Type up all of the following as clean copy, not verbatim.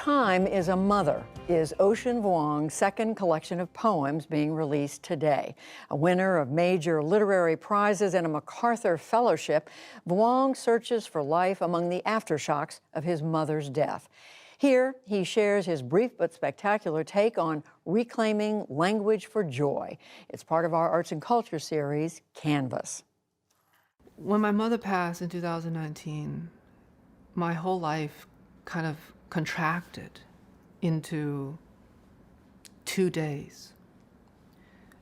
Time is a Mother is Ocean Vuong's second collection of poems being released today. A winner of major literary prizes and a MacArthur Fellowship, Vuong searches for life among the aftershocks of his mother's death. Here, he shares his brief but spectacular take on reclaiming language for joy. It's part of our Arts and Culture series, Canvas. When my mother passed in 2019, my whole life kind of contracted into 2 days.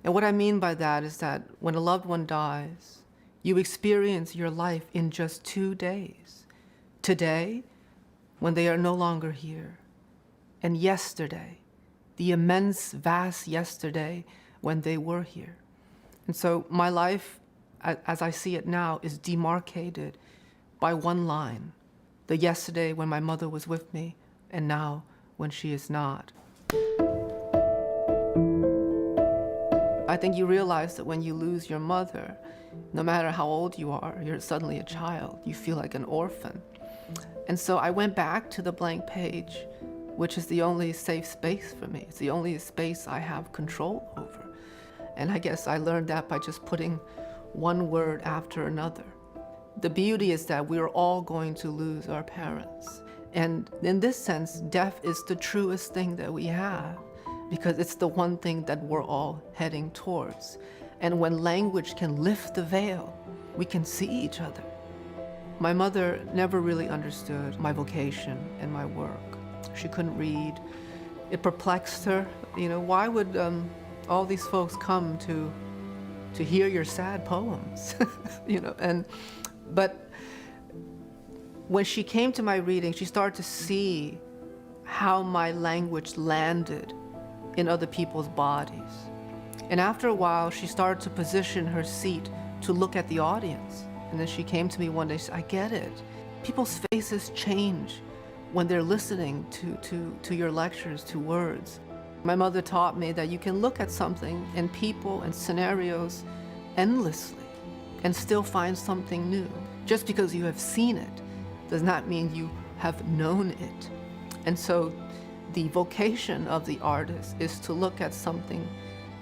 And what I mean by that is that when a loved one dies, you experience your life in just 2 days. Today, when they are no longer here, and yesterday, the immense, vast yesterday when they were here. And so my life, as I see it now, is demarcated by one line: the yesterday when my mother was with me, and now when she is not. I think you realize that when you lose your mother, no matter how old you are, you're suddenly a child. You feel like an orphan. And so I went back to the blank page, which is the only safe space for me. It's the only space I have control over. And I guess I learned that by just putting one word after another. The beauty is that we're all going to lose our parents. And in this sense, death is the truest thing that we have, because it's the one thing that we're all heading towards. And when language can lift the veil, we can see each other. My mother never really understood my vocation and my work. She couldn't read. It perplexed her. Why would all these folks come to hear your sad poems? But when she came to my reading, she started to see how my language landed in other people's bodies. And after a while, she started to position her seat to look at the audience. And then she came to me one day, she said, I get it. People's faces change when they're listening to your lectures, to words. My mother taught me that you can look at something and people and scenarios endlessly and still find something new. Just because you have seen it does not mean you have known it. And so the vocation of the artist is to look at something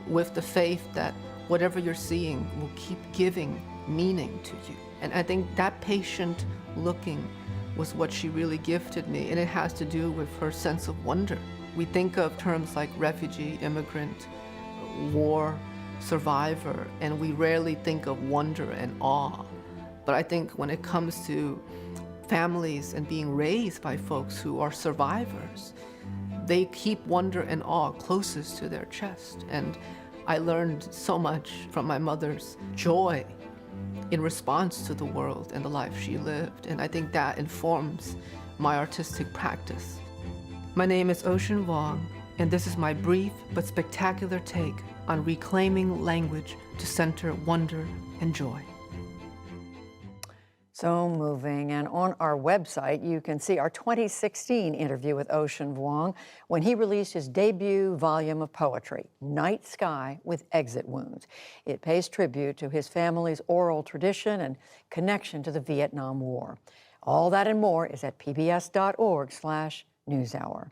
with the faith that whatever you're seeing will keep giving meaning to you. And I think that patient looking was what she really gifted me, and it has to do with her sense of wonder. We think of terms like refugee, immigrant, war, survivor, and we rarely think of wonder and awe. But I think when it comes to families and being raised by folks who are survivors, they keep wonder and awe closest to their chest. And I learned so much from my mother's joy in response to the world and the life she lived. And I think that informs my artistic practice. My name is Ocean Vuong, and this is my brief but spectacular take on reclaiming language to center wonder and joy. So moving. And on our website, you can see our 2016 interview with Ocean Vuong when he released his debut volume of poetry, Night Sky with Exit Wounds. It pays tribute to his family's oral tradition and connection to the Vietnam War. All that and more is at pbs.org/newshour.